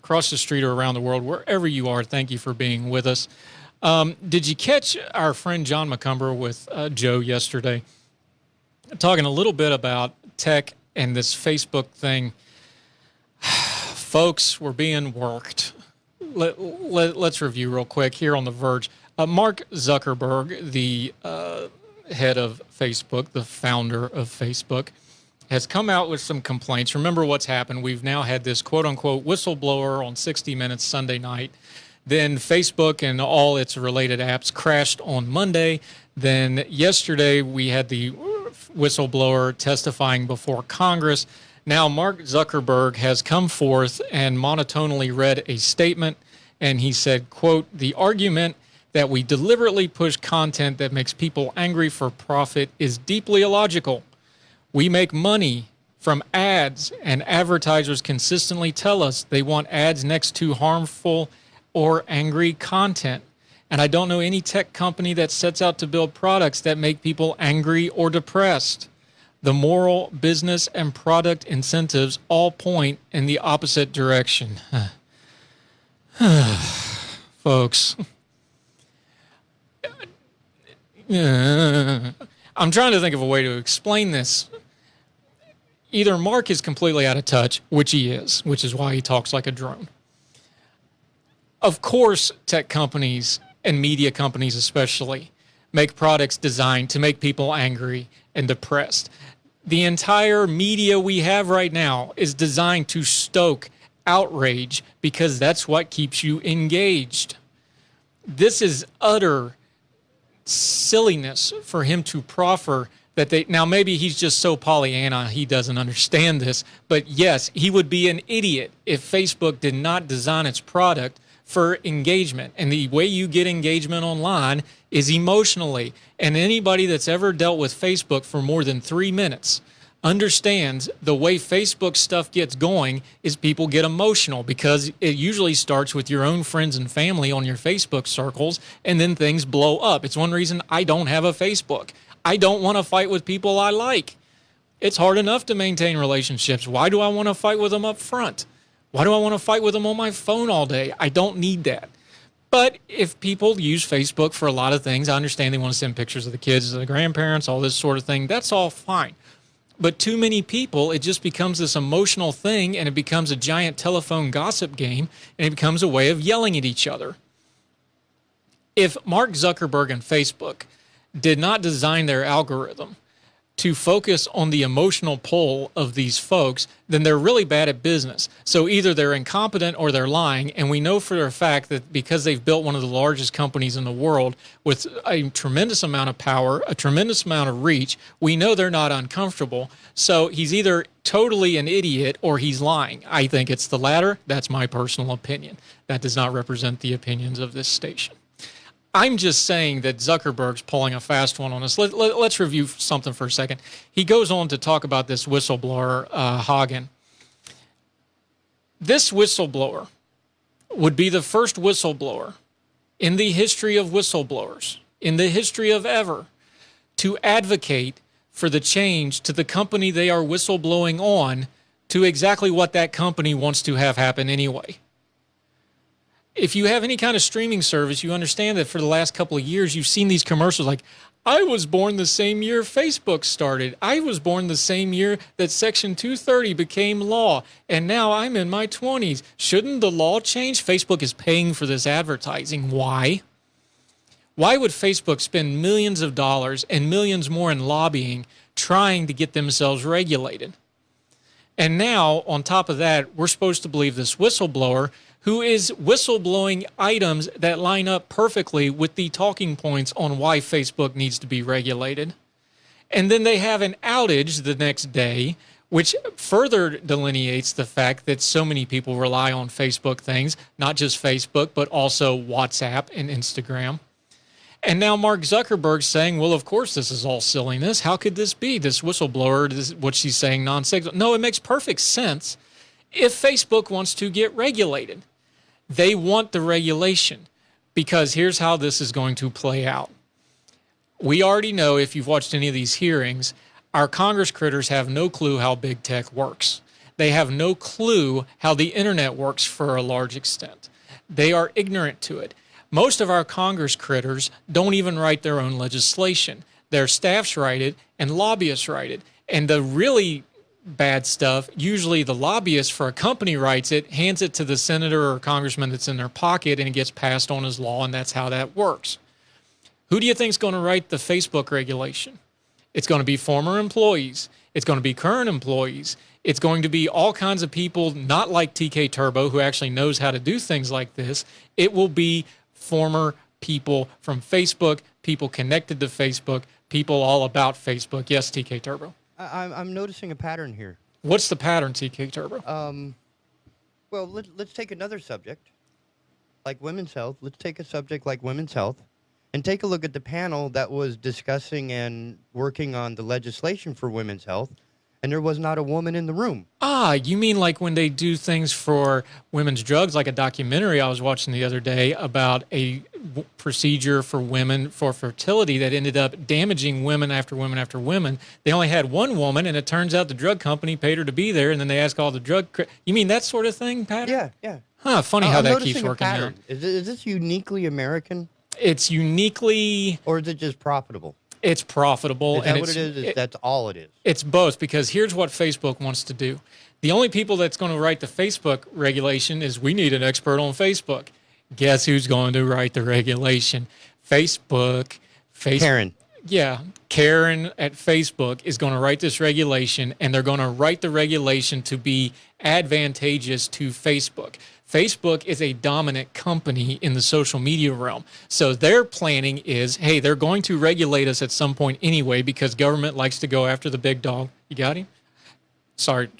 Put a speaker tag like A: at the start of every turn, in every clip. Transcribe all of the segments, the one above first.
A: across the street or around the world, wherever you are, thank you for being with us. Did you catch our friend John McCumber with Joe yesterday? Talking a little bit about tech and this Facebook thing. Folks, we're being worked. Let's review real quick here on The Verge. Mark Zuckerberg, the head of Facebook, the founder of Facebook, has come out with some complaints. Remember what's happened. We've now had this quote-unquote whistleblower on 60 Minutes Sunday night. Then Facebook and all its related apps crashed on Monday. Then yesterday we had the whistleblower testifying before Congress. Now Mark Zuckerberg has come forth and monotonely read a statement, and he said, quote, "The argument that we deliberately push content that makes people angry for profit is deeply illogical. We make money from ads, and advertisers consistently tell us they want ads next to harmful or angry content. And I don't know any tech company that sets out to build products that make people angry or depressed. The moral, business, and product incentives all point in the opposite direction." Folks. I'm trying to think of a way to explain this. Either Mark is completely out of touch, which he is, which is why he talks like a drone. Of course, tech companies and media companies especially make products designed to make people angry and depressed. The entire media we have right now is designed to stoke outrage because that's what keeps you engaged. This is utter silliness for him to proffer that now maybe he's just so Pollyanna he doesn't understand this, but yes, he would be an idiot if Facebook did not design its product for engagement. And the way you get engagement online is emotionally. And anybody that's ever dealt with Facebook for more than 3 minutes understands the way Facebook stuff gets going is people get emotional because it usually starts with your own friends and family on your Facebook circles, and then things blow up. It's one reason I don't have a Facebook. I don't want to fight with people I like. It's hard enough to maintain relationships. Why do I want to fight with them up front? Why do I want to fight with them on my phone all day? I don't need that. But if people use Facebook for a lot of things, I understand they want to send pictures of the kids, of the grandparents, all this sort of thing. That's all fine. But too many people, it just becomes this emotional thing, and it becomes a giant telephone gossip game, and it becomes a way of yelling at each other. If Mark Zuckerberg and Facebook did not design their algorithm to focus on the emotional pull of these folks, then they're really bad at business. So either they're incompetent or they're lying, and we know for a fact that because they've built one of the largest companies in the world with a tremendous amount of power, a tremendous amount of reach, we know they're not uncomfortable. So he's either totally an idiot or he's lying. I think it's the latter. That's my personal opinion. That does not represent the opinions of this station. I'm just saying that Zuckerberg's pulling a fast one on us. Let's review something for a second. He goes on to talk about this whistleblower, Hagen. This whistleblower would be the first whistleblower in the history of whistleblowers, in the history of ever, to advocate for the change to the company they are whistleblowing on to exactly what that company wants to have happen anyway. If you have any kind of streaming service, you understand that for the last couple of years, you've seen these commercials like, I was born the same year Facebook started. I was born the same year that Section 230 became law. And now I'm in my 20s. Shouldn't the law change? Facebook is paying for this advertising. Why? Why would Facebook spend millions of dollars and millions more in lobbying trying to get themselves regulated? And now, on top of that, we're supposed to believe this whistleblower who is whistleblowing items that line up perfectly with the talking points on why Facebook needs to be regulated. And then they have an outage the next day, which further delineates the fact that so many people rely on Facebook things, not just Facebook, but also WhatsApp and Instagram. And now Mark Zuckerberg's saying, well, of course, this is all silliness. How could this be? This whistleblower, what she's saying, nonsense. No, it makes perfect sense if Facebook wants to get regulated. They want the regulation because here's how this is going to play out. We already know, if you've watched any of these hearings, our Congress critters have no clue how big tech works. They have no clue how the internet works for a large extent. They are ignorant to it. Most of our Congress critters don't even write their own legislation. Their staffs write it and lobbyists write it. And the really bad stuff, usually the lobbyist for a company writes it, hands it to the senator or congressman that's in their pocket, and it gets passed on as law, and that's how that works. Who do you think is going to write the Facebook regulation? It's going to be former employees. It's going to be current employees. It's going to be all kinds of people, not like TK Turbo, who actually knows how to do things like this. It will be former people from Facebook, people connected to Facebook, people all about Facebook. Yes, TK Turbo.
B: I'm noticing a pattern here.
A: What's the pattern, TK Turbo?
B: Well, let's take another subject, like women's health. Let's take a subject like women's health and take a look at the panel that was discussing and working on the legislation for women's health, and there was not a woman in the room.
A: Ah, you mean like when they do things for women's drugs, like a documentary I was watching the other day about a procedure for women for fertility that ended up damaging women after women after women. They only had one woman, and it turns out the drug company paid her to be there, and then they ask all the drug... You mean that sort of thing, Pat?
B: Yeah.
A: Huh, funny how that keeps working out.
B: Is this uniquely American?
A: It's uniquely...
B: Or is it just profitable?
A: It's profitable.
B: Is that what it is? That's all it is?
A: It's both, because here's what Facebook wants to do. The only people that's going to write the Facebook regulation is we need an expert on Facebook. Guess who's going to write the regulation? Facebook.
B: Karen.
A: Yeah, Karen at Facebook is going to write this regulation, and they're going to write the regulation to be advantageous to Facebook. Facebook is a dominant company in the social media realm. So their planning is, hey, they're going to regulate us at some point anyway because government likes to go after the big dog. You got him? Sorry.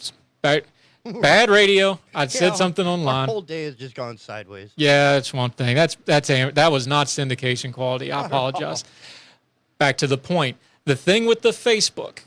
A: Bad radio. I said something online.
B: The whole day has just gone sideways.
A: Yeah, that's one thing. That was not syndication quality. I apologize. Back to the point. The thing with the Facebook,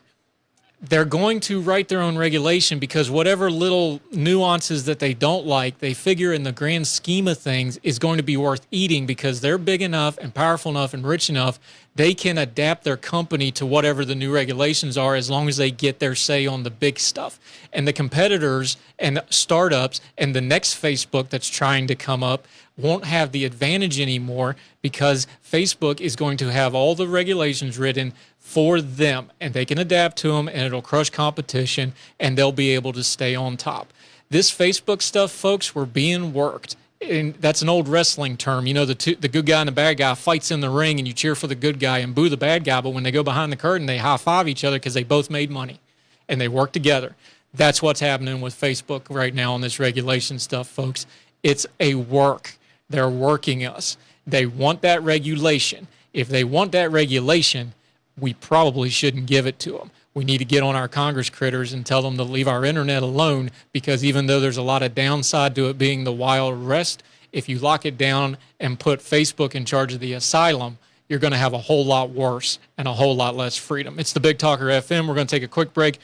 A: they're going to write their own regulation because whatever little nuances that they don't like, they figure in the grand scheme of things is going to be worth eating because they're big enough and powerful enough and rich enough, they can adapt their company to whatever the new regulations are as long as they get their say on the big stuff. And the competitors and startups and the next Facebook that's trying to come up won't have the advantage anymore because Facebook is going to have all the regulations written for them, and they can adapt to them, and it'll crush competition, and they'll be able to stay on top. This Facebook stuff, folks, we're being worked. And that's an old wrestling term. You know, the good guy and the bad guy fights in the ring, and you cheer for the good guy and boo the bad guy, but when they go behind the curtain, they high-five each other because they both made money, and they work together. That's what's happening with Facebook right now on this regulation stuff, folks. It's a work. They're working us. They want that regulation. If they want that regulation, we probably shouldn't give it to them. We need to get on our Congress critters and tell them to leave our internet alone because even though there's a lot of downside to it being the Wild West, if you lock it down and put Facebook in charge of the asylum, you're going to have a whole lot worse and a whole lot less freedom. It's the Big Talker FM. We're going to take a quick break.